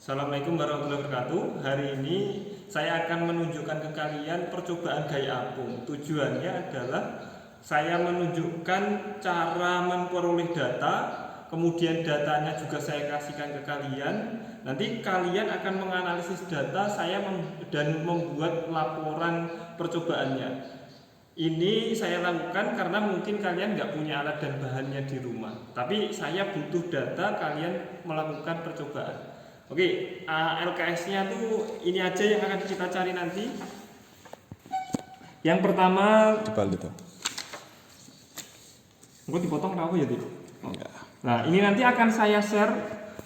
Assalamualaikum warahmatullahi wabarakatuh. Hari ini saya akan menunjukkan ke kalian percobaan gaya apung. Tujuannya adalah saya menunjukkan cara memperoleh data, kemudian datanya juga saya kasihkan ke kalian. Nanti kalian akan menganalisis data dan membuat laporan percobaannya. Ini saya lakukan karena mungkin kalian nggak punya alat dan bahannya di rumah. Tapi saya butuh data kalian melakukan percobaan. Oke, LKS-nya tuh ini aja yang akan kita cari nanti. Yang pertama, Dibalik tuh. gue dipotong apa ya, Dik? Enggak. Nah, ini nanti akan saya share.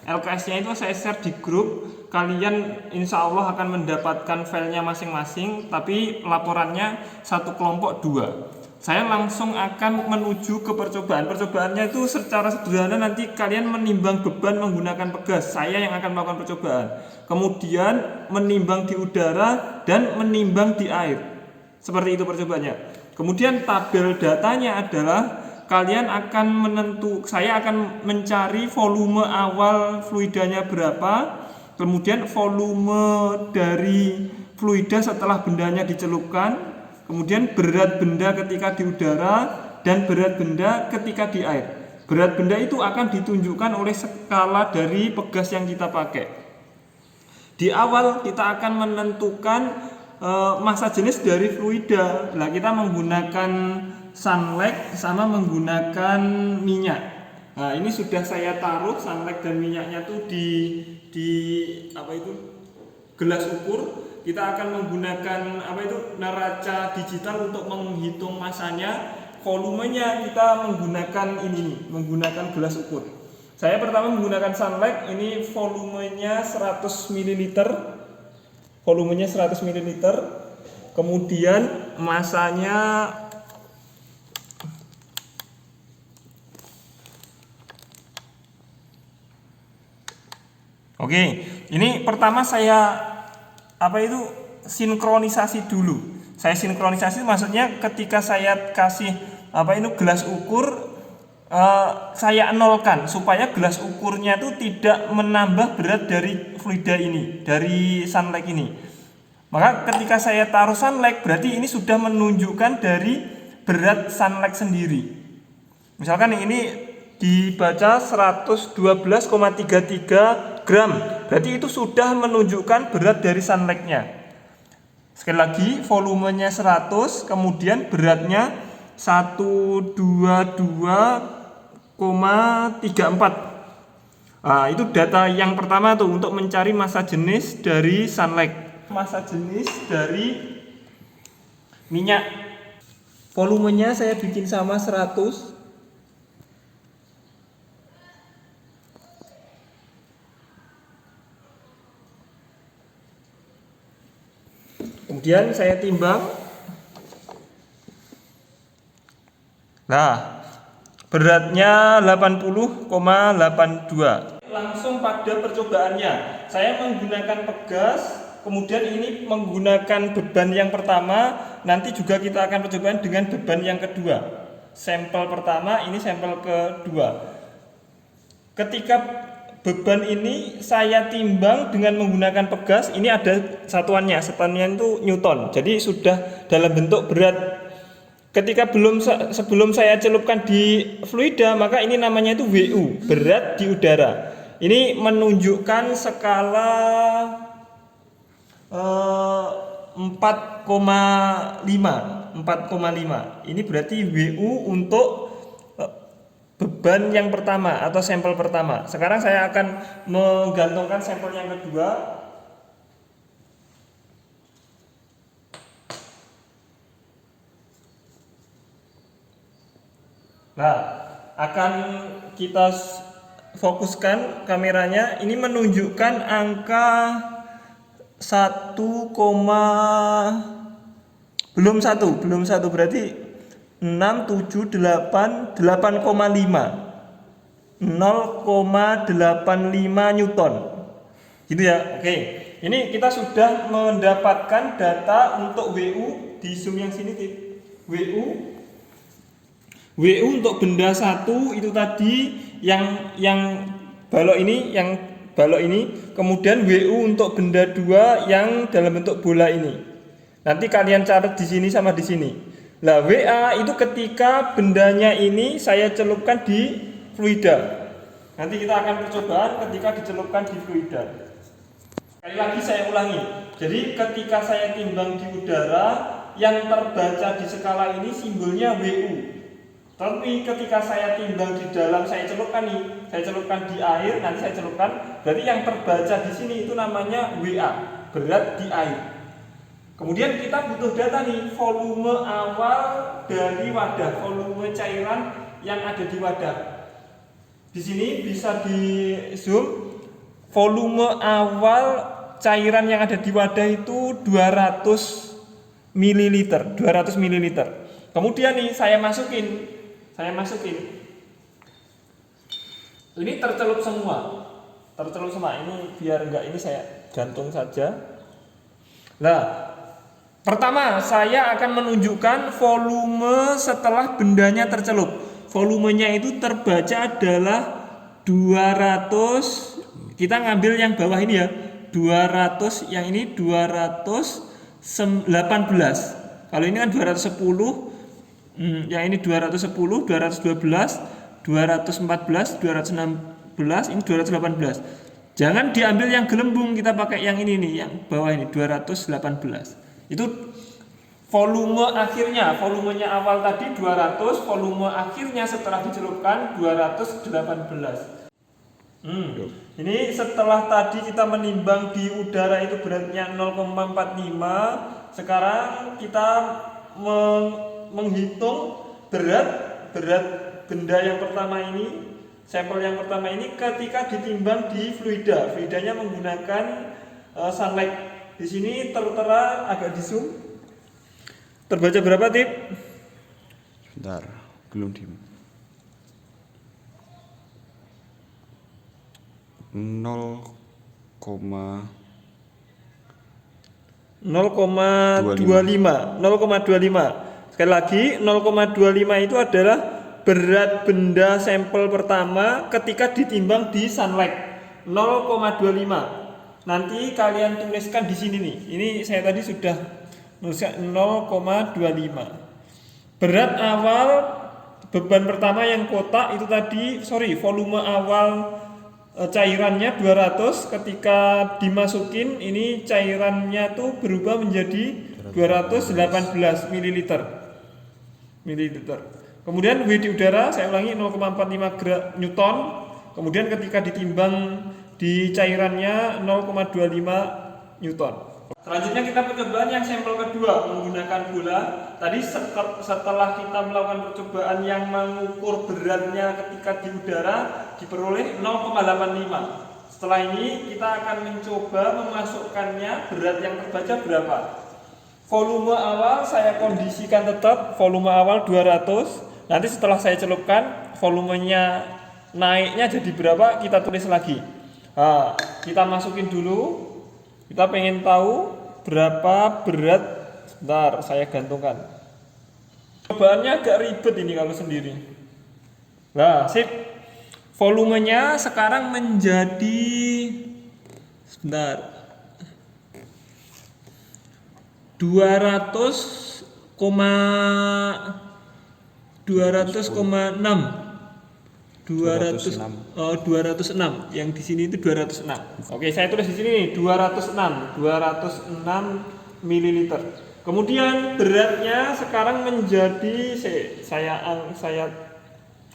LKS-nya itu saya share di grup. Kalian insya Allah akan mendapatkan filenya masing-masing, tapi laporannya satu kelompok 2. Saya langsung akan menuju ke percobaan. Percobaannya itu secara sederhana nanti kalian menimbang beban menggunakan pegas. Saya yang akan melakukan percobaan. Kemudian menimbang di udara dan menimbang di air. Seperti itu percobaannya. Kemudian tabel datanya adalah saya akan mencari volume awal fluidanya berapa, kemudian volume dari fluida setelah bendanya dicelupkan, kemudian berat benda ketika di udara dan berat benda ketika di air. Berat benda itu akan ditunjukkan oleh skala dari pegas yang kita pakai. Di awal kita akan menentukan massa jenis dari fluida. Nah, kita menggunakan sunlight sama menggunakan minyak. Nah, ini sudah saya taruh sunlight dan minyaknya tuh di gelas ukur. Kita akan menggunakan neraca digital untuk menghitung massanya. Volumenya kita menggunakan gelas ukur. Saya pertama menggunakan sunlight, ini volumenya 100 ml. Volumenya 100 ml. Kemudian massanya Oke, ini pertama saya sinkronisasi dulu. Saya sinkronisasi maksudnya ketika saya kasih gelas ukur, saya nolkan supaya gelas ukurnya itu tidak menambah berat dari fluida ini, dari sunlight ini. Maka ketika saya taruh sunlight berarti ini sudah menunjukkan dari berat sunlight sendiri. Misalkan ini dibaca 112,33 gram, berarti itu sudah menunjukkan berat dari sunlight-nya. Sekali lagi, volumenya 100, kemudian beratnya 122,34. Nah, itu data yang pertama tuh untuk mencari massa jenis dari sunlight. Massa jenis dari minyak, volumenya saya bikin sama 100. Kemudian saya timbang. Nah, beratnya 80,82. Langsung pada percobaannya, saya menggunakan pegas. Kemudian ini menggunakan beban yang pertama. Nanti juga kita akan percobaan dengan beban yang kedua. Sampel pertama, ini sampel kedua. Ketika beban ini saya timbang dengan menggunakan pegas, ini ada satuannya itu Newton. Jadi sudah dalam bentuk berat. Ketika sebelum saya celupkan di fluida, maka ini namanya itu WU, berat di udara. Ini menunjukkan skala 4,5. Ini berarti WU untuk beban yang pertama atau sampel pertama. Sekarang saya akan menggantungkan sampel yang kedua. Nah, akan kita fokuskan kameranya. Ini menunjukkan angka belum satu berarti 6, 7, 8, 8,5 0,85 Newton gitu ya. Oke, ini kita sudah mendapatkan data untuk WU. Di zoom yang sini WU untuk benda 1 itu tadi yang balok ini yang balok ini, kemudian WU untuk benda 2 yang dalam bentuk bola ini. Nanti kalian catat di sini sama di sini. Nah, WA itu ketika bendanya ini saya celupkan di fluida. Nanti kita akan percobaan ketika dicelupkan di fluida. Sekali lagi saya ulangi. Jadi ketika saya timbang di udara, yang terbaca di skala ini simbolnya WU. Tapi ketika saya timbang di dalam, saya celupkan nih, saya celupkan di air, nanti saya celupkan, berarti yang terbaca di sini itu namanya WA, berat di air. Kemudian kita butuh data nih, volume awal dari wadah, volume cairan yang ada di wadah. Di sini bisa di zoom, volume awal cairan yang ada di wadah itu 200 ml, 200 ml. Kemudian nih saya masukin. Ini tercelup semua. Ini biar enggak, ini saya gantung saja. Nah, pertama saya akan menunjukkan volume setelah bendanya tercelup. Volumenya itu terbaca adalah 200. Kita ngambil yang bawah ini ya. 200, yang ini 218. Kalau ini kan 210. Yang ini 210, 212, 214, 216, ini 218. Jangan diambil yang gelembung, kita pakai yang ini nih, yang bawah ini 218. Itu volume akhirnya, volumenya awal tadi 200, volume akhirnya setelah dicelupkan 218. Ini setelah tadi kita menimbang di udara itu beratnya 0,45. Sekarang kita menghitung berat benda yang pertama ini, sampel yang pertama ini ketika ditimbang di fluida. Fluidanya menggunakan sunlight. Di sini tertera agak di zoom. Terbaca berapa, Tip? Sebentar, belum di 0,25. Sekali lagi, 0,25 itu adalah berat benda sampel pertama ketika ditimbang di sunlight. 0,25. Nanti kalian tuliskan di sini nih. Ini saya tadi sudah nuliskan 0,25. Berat awal beban pertama yang kotak itu tadi, volume awal cairannya 200, ketika dimasukin ini cairannya tuh berubah menjadi 218 ml. Kemudian W di udara saya ulangi 0,45 Newton. Kemudian ketika ditimbang di cairannya 0,25 Newton. Selanjutnya kita percobaan yang sampel kedua menggunakan bola. Tadi setelah kita melakukan percobaan yang mengukur beratnya ketika di udara diperoleh 0,85. Setelah ini kita akan mencoba memasukkannya berat yang terbaca berapa. Volume awal saya kondisikan tetap volume awal 200. Nanti setelah saya celupkan volumenya naiknya jadi berapa kita tulis lagi. Nah, kita masukin dulu. Kita pengen tahu berapa berat. Bentar, saya gantungkan. Cobaannya agak ribet ini kalau sendiri. Nah, sip. Volumenya sekarang menjadi sebentar 200,6 yang di sini itu 206. Oke, saya tulis di sini nih 206 ml. Kemudian beratnya sekarang menjadi saya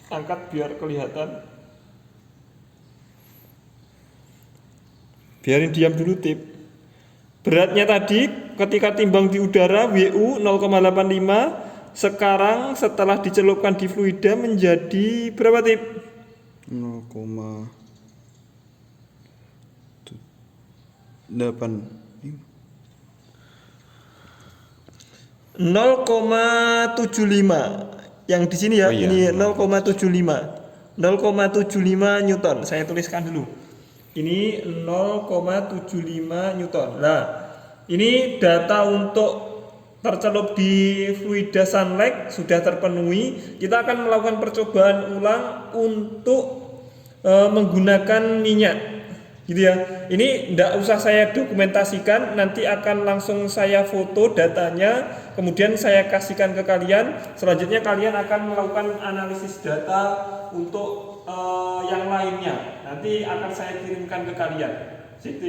angkat biar kelihatan. Biarin diam dulu, Tip. Beratnya tadi ketika timbang di udara WU 0,85, sekarang setelah dicelupkan di fluida menjadi berapa, Tip? 0,75. Yang di sini ya, ini 0,75 Newton. Saya tuliskan dulu. Ini 0,75 Newton. Nah, ini data untuk tercelup di fluida sunlight sudah terpenuhi. Kita akan melakukan percobaan ulang untuk menggunakan minyak. gitu ya. Ini tidak usah saya dokumentasikan, nanti akan langsung saya foto datanya, kemudian saya kasihkan ke kalian. Selanjutnya kalian akan melakukan analisis data untuk yang lainnya. Nanti akan saya kirimkan ke kalian. Sip.